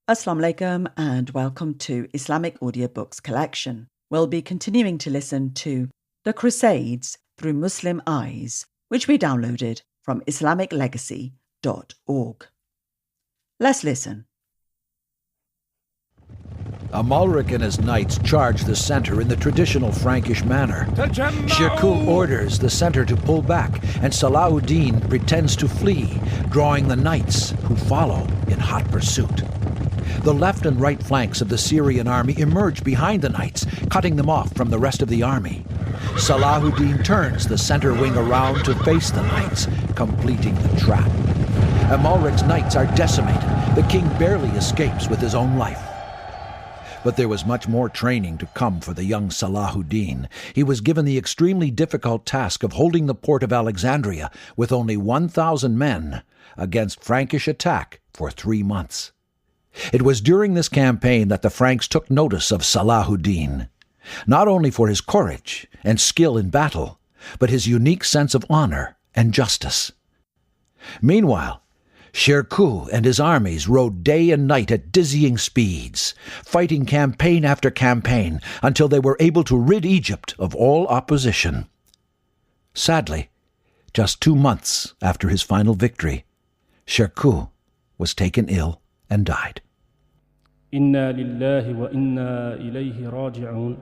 Assalamu alaikum and welcome to Islamic Audiobooks collection. We'll be continuing to listen to The Crusades Through Muslim Eyes, which we downloaded from IslamicLegacy.org. Let's listen. Amalric and his knights charge the center in the traditional Frankish manner. Shirkuh orders the center to pull back, and Salahuddin pretends to flee, drawing the knights, who follow in hot pursuit. The left and right flanks of the Syrian army emerge behind the knights, cutting them off from the rest of the army. Salahuddin turns the center wing around to face the knights, completing the trap. Amalric's knights are decimated. The king barely escapes with his own life. But there was much more training to come for the young Salahuddin. He was given the extremely difficult task of holding the port of Alexandria with only 1,000 men against Frankish attack for 3 months. It was during this campaign that the Franks took notice of Salahuddin, not only for his courage and skill in battle, but his unique sense of honor and justice. Meanwhile, Shirkuh and his armies rode day and night at dizzying speeds, fighting campaign after campaign until they were able to rid Egypt of all opposition. Sadly, just 2 months after his final victory, Shirkuh was taken ill and died. Inna lillahi wa inna ilayhi raji'un.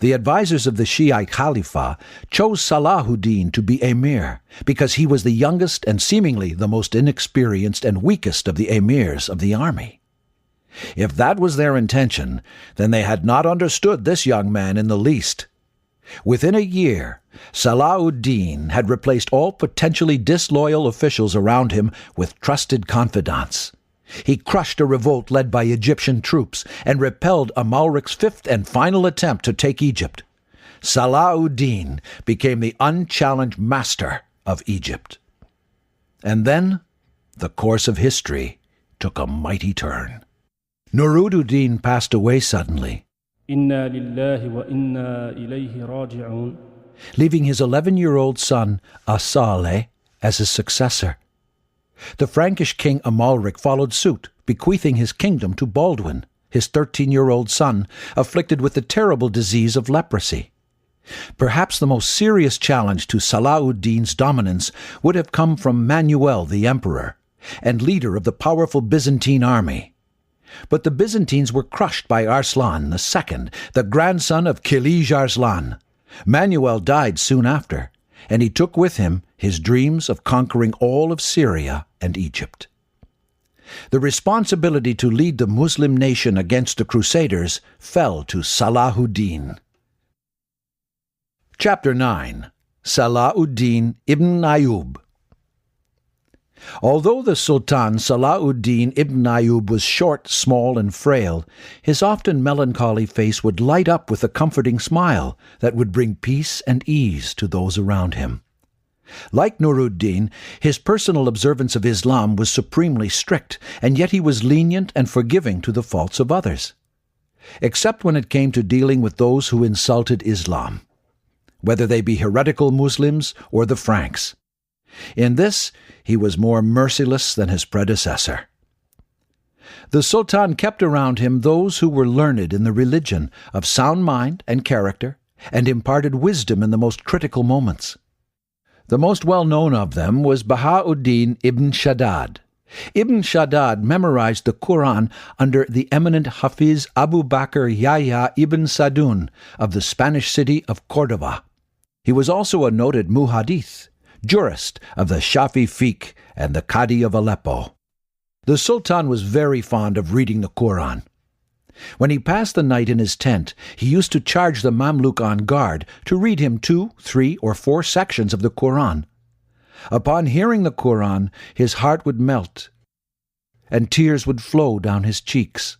The advisors of the Shiite Khalifa chose Salahuddin to be emir because he was the youngest and seemingly the most inexperienced and weakest of the emirs of the army. If that was their intention, then they had not understood this young man in the least. Within a year, Salahuddin had replaced all potentially disloyal officials around him with trusted confidants. He crushed a revolt led by Egyptian troops and repelled Amalric's 5th and final attempt to take Egypt. Salahuddin became the unchallenged master of Egypt. And then the course of history took a mighty turn. Nuruddin passed away suddenly, Inna lillahi wa inna ilayhi raji'un. leaving his 11-year-old son As-Saleh as his successor. The Frankish king Amalric followed suit, bequeathing his kingdom to Baldwin, his 13-year-old son, afflicted with the terrible disease of leprosy. Perhaps the most serious challenge to Salahuddin's dominance would have come from Manuel the emperor, and leader of the powerful Byzantine army. But the Byzantines were crushed by Arslan II, the grandson of Kilij Arslan. Manuel died soon after, and he took with him his dreams of conquering all of Syria and Egypt. The responsibility to lead the Muslim nation against the Crusaders fell to Salahuddin. Chapter 9. Salahuddin ibn Ayyub. Although the Sultan Salahuddin ibn Ayyub was short, small, and frail, his often melancholy face would light up with a comforting smile that would bring peace and ease to those around him. Like Nuruddin, his personal observance of Islam was supremely strict, and yet he was lenient and forgiving to the faults of others, except when it came to dealing with those who insulted Islam, whether they be heretical Muslims or the Franks. In this, he was more merciless than his predecessor. The Sultan kept around him those who were learned in the religion, of sound mind and character, and imparted wisdom in the most critical moments. The most well-known of them was Baha'u'ddin ibn Shaddad. Ibn Shaddad memorized the Quran under the eminent Hafiz Abu Bakr Yahya ibn Sadun of the Spanish city of Cordova. He was also a noted muhaddith, jurist of the Shafi fiqh and the Qadi of Aleppo. The Sultan was very fond of reading the Quran. When he passed the night in his tent, he used to charge the Mamluk on guard to read him 2, 3, or 4 sections of the Quran. Upon hearing the Quran, his heart would melt, and tears would flow down his cheeks.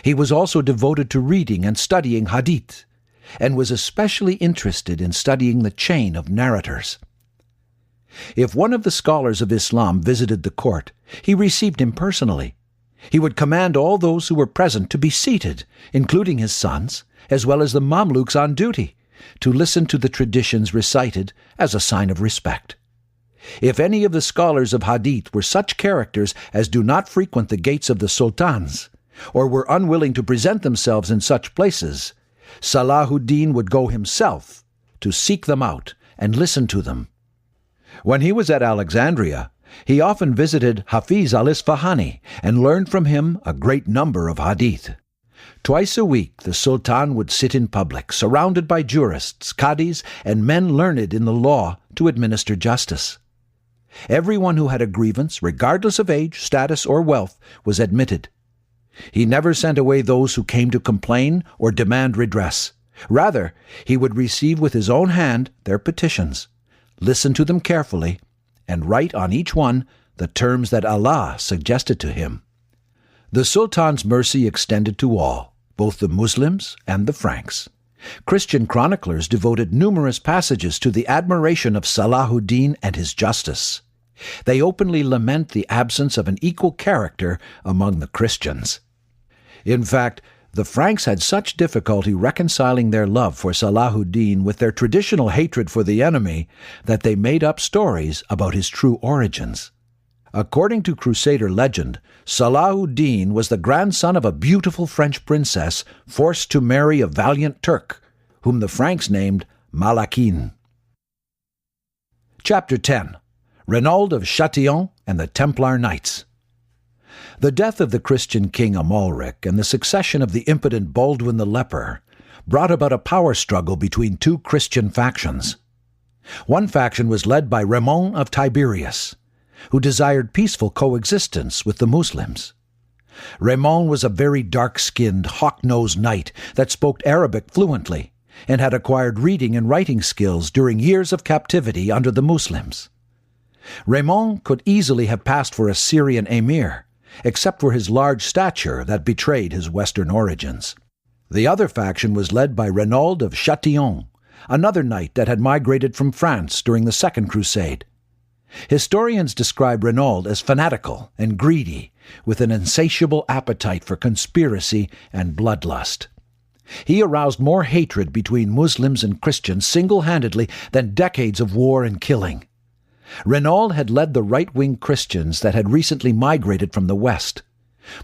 He was also devoted to reading and studying hadith, and was especially interested in studying the chain of narrators. If one of the scholars of Islam visited the court, he received him personally. He would command all those who were present to be seated, including his sons, as well as the Mamluks on duty, to listen to the traditions recited as a sign of respect. If any of the scholars of hadith were such characters as do not frequent the gates of the sultans, or were unwilling to present themselves in such places, Salahuddin would go himself to seek them out and listen to them. When he was at Alexandria, he often visited Hafiz al-Isfahani and learned from him a great number of hadith. Twice a week the sultan would sit in public, surrounded by jurists, qadis, and men learned in the law to administer justice. Everyone who had a grievance, regardless of age, status, or wealth, was admitted. He never sent away those who came to complain or demand redress. Rather, he would receive with his own hand their petitions, listen to them carefully, and write on each one the terms that Allah suggested to him. The Sultan's mercy extended to all, both the Muslims and the Franks. Christian chroniclers devoted numerous passages to the admiration of Salahuddin and his justice. They openly lament the absence of an equal character among the Christians. In fact, the Franks had such difficulty reconciling their love for Salahuddin with their traditional hatred for the enemy that they made up stories about his true origins. According to Crusader legend, Salahuddin was the grandson of a beautiful French princess forced to marry a valiant Turk, whom the Franks named Malakin. Chapter 10. Renaud of Châtillon and the Templar Knights. The death of the Christian king Amalric and the succession of the impotent Baldwin the Leper brought about a power struggle between two Christian factions. One faction was led by Raymond of Tiberias, who desired peaceful coexistence with the Muslims. Raymond was a very dark-skinned, hawk-nosed knight that spoke Arabic fluently and had acquired reading and writing skills during years of captivity under the Muslims. Raymond could easily have passed for a Syrian emir, except for his large stature that betrayed his Western origins. The other faction was led by Renaud of Châtillon, another knight that had migrated from France during the Second Crusade. Historians describe Renaud as fanatical and greedy, with an insatiable appetite for conspiracy and bloodlust. He aroused more hatred between Muslims and Christians single-handedly than decades of war and killing. Renaud had led the right-wing Christians that had recently migrated from the West.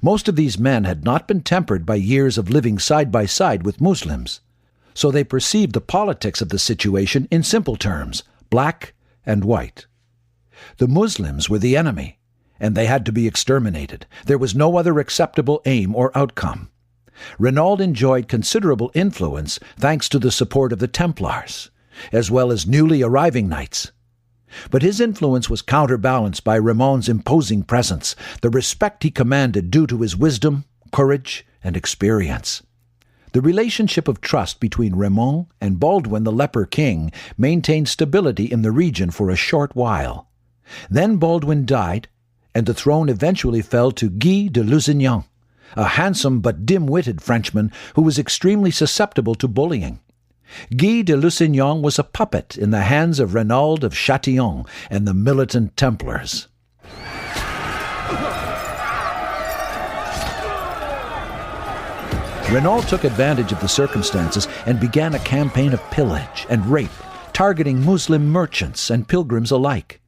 Most of these men had not been tempered by years of living side by side with Muslims, so they perceived the politics of the situation in simple terms, black and white. The Muslims were the enemy, and they had to be exterminated. There was no other acceptable aim or outcome. Renaud enjoyed considerable influence thanks to the support of the Templars, as well as newly arriving knights. But his influence was counterbalanced by Raymond's imposing presence, the respect he commanded due to his wisdom, courage, and experience. The relationship of trust between Raymond and Baldwin the Leper King maintained stability in the region for a short while. Then Baldwin died, and the throne eventually fell to Guy de Lusignan, a handsome but dim-witted Frenchman who was extremely susceptible to bullying. Guy de Lusignan was a puppet in the hands of Renaud of Châtillon and the militant Templars. Renaud took advantage of the circumstances and began a campaign of pillage and rape, targeting Muslim merchants and pilgrims alike.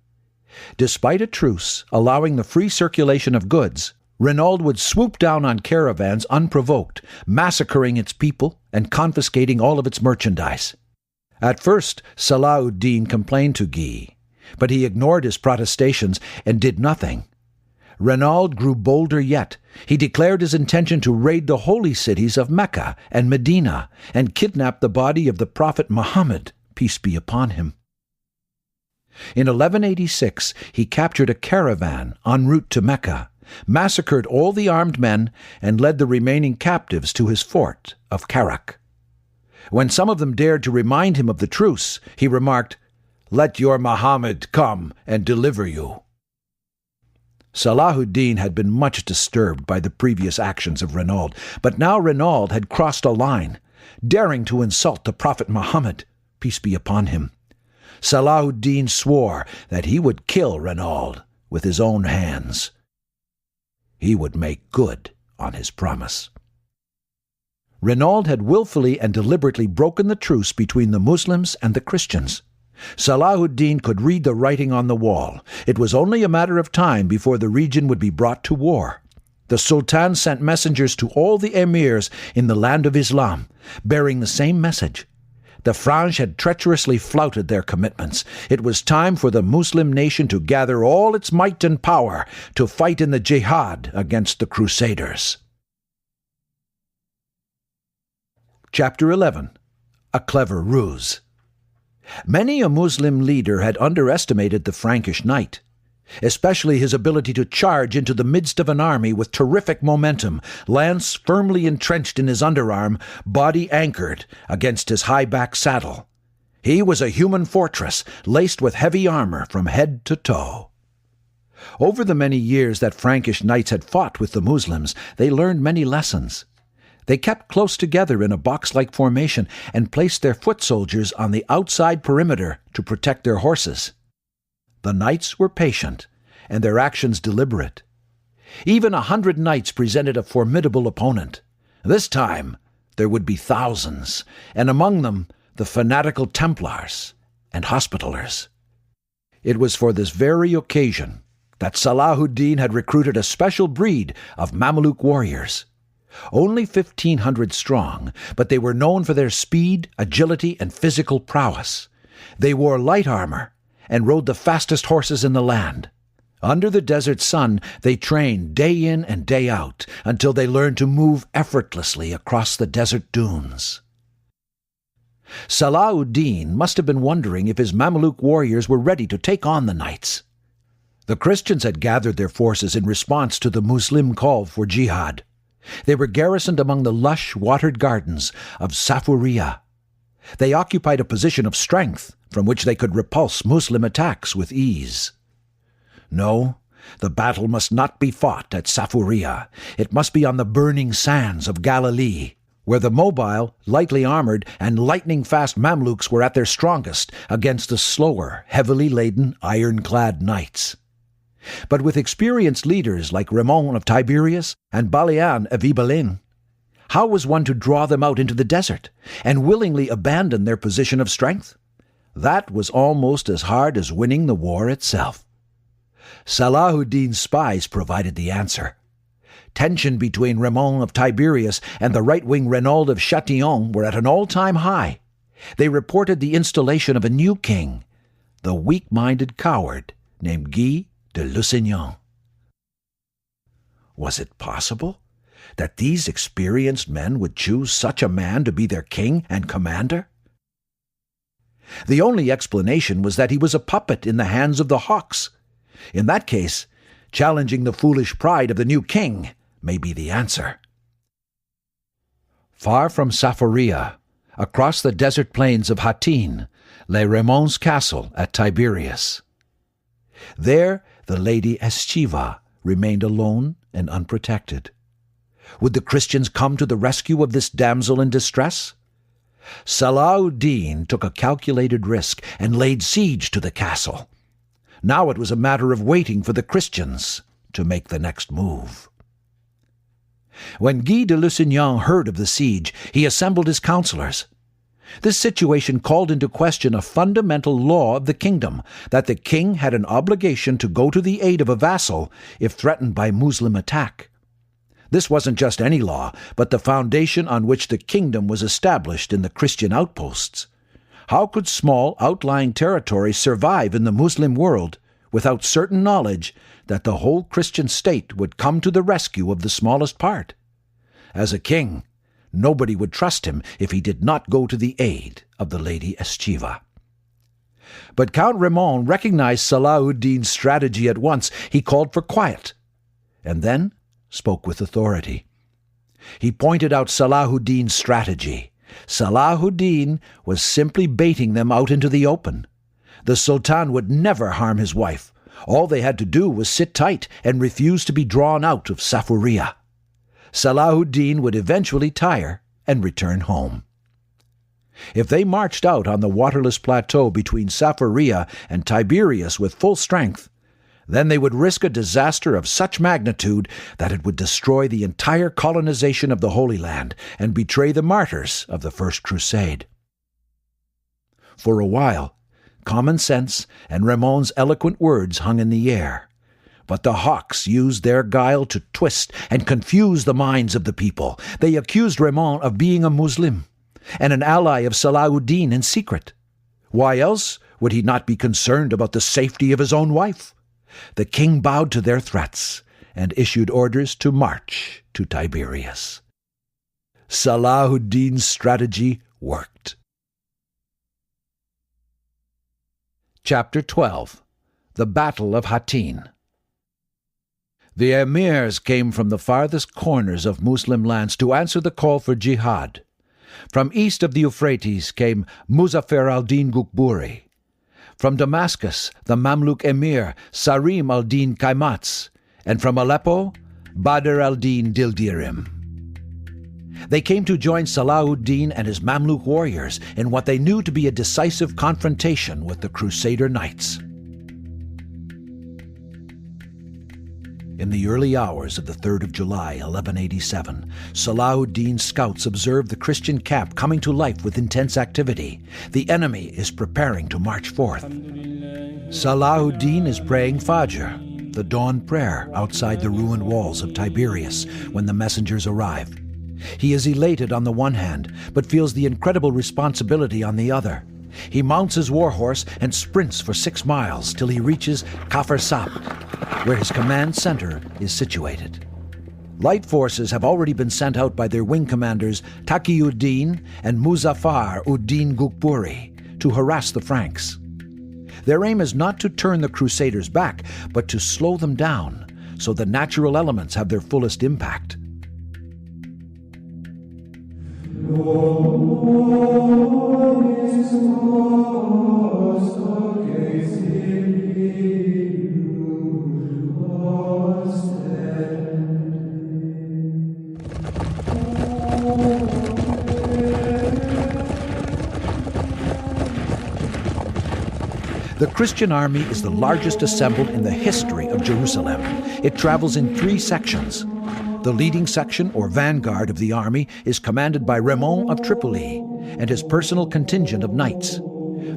Despite a truce allowing the free circulation of goods, Renaud would swoop down on caravans unprovoked, massacring its people and confiscating all of its merchandise. At first, Salahuddin complained to Guy, but he ignored his protestations and did nothing. Renaud grew bolder yet. He declared his intention to raid the holy cities of Mecca and Medina and kidnap the body of the Prophet Muhammad, peace be upon him. In 1186, he captured a caravan en route to Mecca, massacred all the armed men, and led the remaining captives to his fort of Karak. When some of them dared to remind him of the truce, he remarked, "Let your Muhammad come and deliver you." Salahuddin had been much disturbed by the previous actions of Renaud, but now Renaud had crossed a line, daring to insult the Prophet Muhammad, peace be upon him. Salahuddin swore that he would kill Renaud with his own hands. He would make good on his promise. Renaud had willfully and deliberately broken the truce between the Muslims and the Christians. Salahuddin could read the writing on the wall. It was only a matter of time before the region would be brought to war. The Sultan sent messengers to all the emirs in the land of Islam, bearing the same message. The French had treacherously flouted their commitments. It was time for the Muslim nation to gather all its might and power to fight in the jihad against the Crusaders. Chapter 11. A Clever Ruse. Many a Muslim leader had underestimated the Frankish knight, especially his ability to charge into the midst of an army with terrific momentum, lance firmly entrenched in his underarm, body anchored against his high-back saddle. He was a human fortress, laced with heavy armor from head to toe. Over the many years that Frankish knights had fought with the Muslims, they learned many lessons. They kept close together in a box-like formation and placed their foot soldiers on the outside perimeter to protect their horses. The knights were patient, and their actions deliberate. Even 100 knights presented a formidable opponent. This time, there would be thousands, and among them, the fanatical Templars and Hospitallers. It was for this very occasion that Salahuddin had recruited a special breed of Mameluke warriors. Only 1,500 strong, but they were known for their speed, agility, and physical prowess. They wore light armor and rode the fastest horses in the land. Under the desert sun, they trained day in and day out until they learned to move effortlessly across the desert dunes. Salahuddin must have been wondering if his Mameluke warriors were ready to take on the knights. The Christians had gathered their forces in response to the Muslim call for jihad. They were garrisoned among the lush, watered gardens of Safuria. They occupied a position of strength from which they could repulse Muslim attacks with ease. No, the battle must not be fought at Safuria. It must be on the burning sands of Galilee, where the mobile, lightly armored, and lightning-fast Mamluks were at their strongest against the slower, heavily laden, iron-clad knights. But with experienced leaders like Raymond of Tiberias and Balian of Ibelin, how was one to draw them out into the desert and willingly abandon their position of strength? That was almost as hard as winning the war itself. Salahuddin's spies provided the answer. Tension between Raymond of Tiberias and the right-wing Renaud of Châtillon were at an all-time high. They reported the installation of a new king, the weak-minded coward named Guy de Lusignan. Was it possible that these experienced men would choose such a man to be their king and commander? The only explanation was that he was a puppet in the hands of the hawks. In that case, challenging the foolish pride of the new king may be the answer. Far from Safaria, across the desert plains of Hattin, lay Raymond's castle at Tiberias. There, the Lady Eschiva remained alone and unprotected. Would the Christians come to the rescue of this damsel in distress? Salahuddin took a calculated risk and laid siege to the castle. Now it was a matter of waiting for the Christians to make the next move. When Guy de Lusignan heard of the siege, he assembled his counselors. This situation called into question a fundamental law of the kingdom, that the king had an obligation to go to the aid of a vassal if threatened by Muslim attack. This wasn't just any law, but the foundation on which the kingdom was established in the Christian outposts. How could small, outlying territories survive in the Muslim world without certain knowledge that the whole Christian state would come to the rescue of the smallest part? As a king, nobody would trust him if he did not go to the aid of the Lady Eschiva. But Count Raymond recognized Salahuddin's strategy at once. He called for quiet, and then spoke with authority. He pointed out Salahuddin's strategy. Salahuddin was simply baiting them out into the open. The Sultan would never harm his wife. All they had to do was sit tight and refuse to be drawn out of Safuria. Salahuddin would eventually tire and return home. If they marched out on the waterless plateau between Safuria and Tiberias with full strength, then they would risk a disaster of such magnitude that it would destroy the entire colonization of the Holy Land and betray the martyrs of the First Crusade. For a while, common sense, and Ramon's eloquent words hung in the air. But the hawks used their guile to twist and confuse the minds of the people. They accused Ramon of being a Muslim and an ally of Salahuddin in secret. Why else would he not be concerned about the safety of his own wife? The king bowed to their threats and issued orders to march to Tiberias. Salahuddin's strategy worked. Chapter 12. The Battle of Hattin. The emirs came from the farthest corners of Muslim lands to answer the call for jihad. From east of the Euphrates came Muzaffar al-Din Gukburi. From Damascus, the Mamluk emir Sarim al-Din Kaimatz, and from Aleppo, Badr al-Din Dildirim. They came to join Salahuddin and his Mamluk warriors in what they knew to be a decisive confrontation with the Crusader Knights. In the early hours of the 3rd of July, 1187, Salahuddin's scouts observed the Christian camp coming to life with intense activity. The enemy is preparing to march forth. Salahuddin is praying Fajr, the dawn prayer, outside the ruined walls of Tiberias when the messengers arrive. He is elated on the one hand, but feels the incredible responsibility on the other. He mounts his warhorse and sprints for 6 miles till he reaches Kafr Sabt, where his command center is situated. Light forces have already been sent out by their wing commanders Taqiyuddin and Muzaffar ud-Din Gukburi to harass the Franks. Their aim is not to turn the Crusaders back, but to slow them down so the natural elements have their fullest impact. The Christian army is the largest assembled in the history of Jerusalem. It travels in 3 sections. The leading section, or vanguard, of the army is commanded by Ramon of Tripoli and his personal contingent of knights.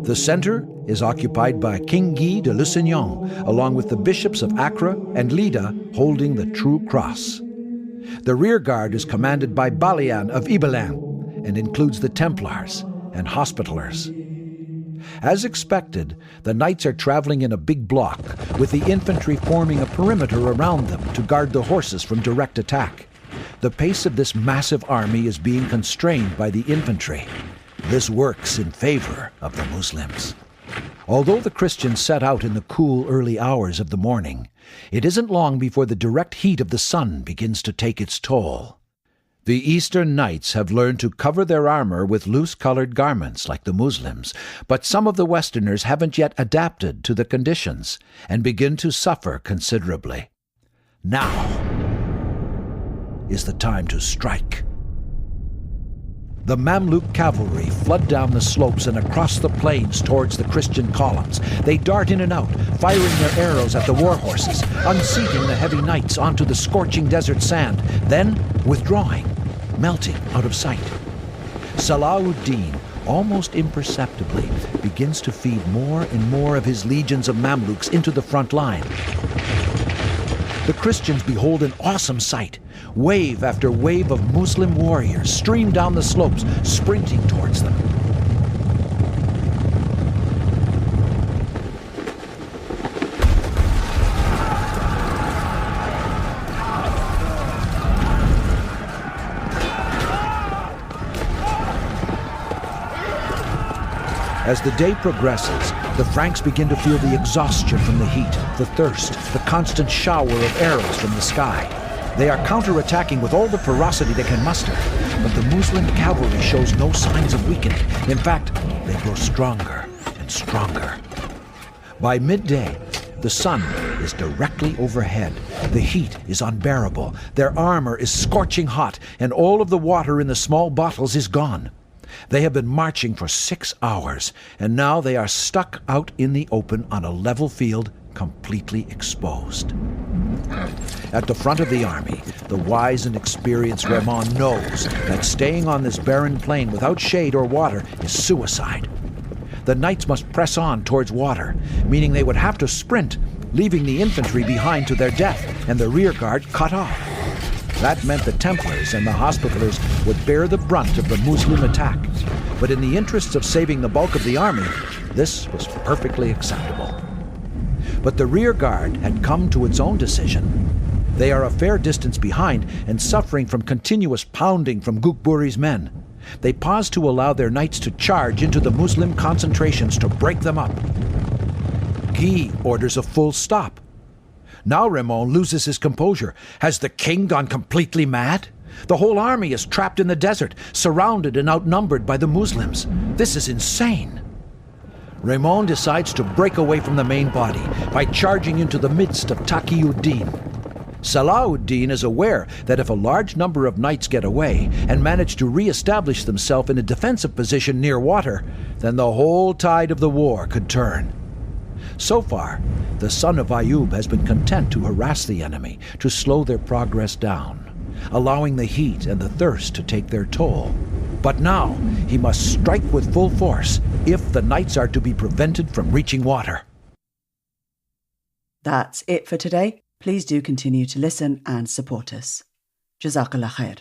The center is occupied by King Guy de Lusignan, along with the bishops of Acre and Lida holding the true cross. The rear guard is commanded by Balian of Ibelin and includes the Templars and Hospitallers. As expected, the knights are traveling in a big block, with the infantry forming a perimeter around them to guard the horses from direct attack. The pace of this massive army is being constrained by the infantry. This works in favor of the Muslims. Although the Christians set out in the cool early hours of the morning, it isn't long before the direct heat of the sun begins to take its toll. The Eastern Knights have learned to cover their armor with loose-colored garments like the Muslims, but some of the Westerners haven't yet adapted to the conditions and begin to suffer considerably. Now is the time to strike. The Mamluk cavalry flood down the slopes and across the plains towards the Christian columns. They dart in and out, firing their arrows at the war horses, unseating the heavy knights onto the scorching desert sand, then withdrawing, melting out of sight. Salahuddin, almost imperceptibly, begins to feed more and more of his legions of Mamluks into the front line. The Christians behold an awesome sight. Wave after wave of Muslim warriors stream down the slopes, sprinting towards them. As the day progresses, the Franks begin to feel the exhaustion from the heat, the thirst, the constant shower of arrows from the sky. They are counterattacking with all the ferocity they can muster, but the Muslim cavalry shows no signs of weakening. In fact, they grow stronger and stronger. By midday, the sun is directly overhead. The heat is unbearable. Their armor is scorching hot, and all of the water in the small bottles is gone. They have been marching for 6 hours, and now they are stuck out in the open on a level field, completely exposed. At the front of the army, the wise and experienced Ramon knows that staying on this barren plain without shade or water is suicide. the knights must press on towards water, meaning they would have to sprint, leaving the infantry behind to their death and the rear guard cut off. That meant the Templars and the Hospitallers would bear the brunt of the Muslim attack. But in the interests of saving the bulk of the army, this was perfectly acceptable. But the rear guard had come to its own decision. They are a fair distance behind and suffering from continuous pounding from Gukburi's men. They paused to allow their knights to charge into the Muslim concentrations to break them up. Guy orders a full stop. Now Raymond loses his composure. Has the king gone completely mad? The whole army is trapped in the desert, surrounded and outnumbered by the Muslims. This is insane. Raymond decides to break away from the main body by charging into the midst of Taqiyuddin. Salahuddin is aware that if a large number of knights get away and manage to re-establish themselves in a defensive position near water, then the whole tide of the war could turn. So far, the son of Ayub has been content to harass the enemy, to slow their progress down, allowing the heat and the thirst to take their toll. But now he must strike with full force if the knights are to be prevented from reaching water. That's it for today. Please do continue to listen and support us. Jazakallah khair.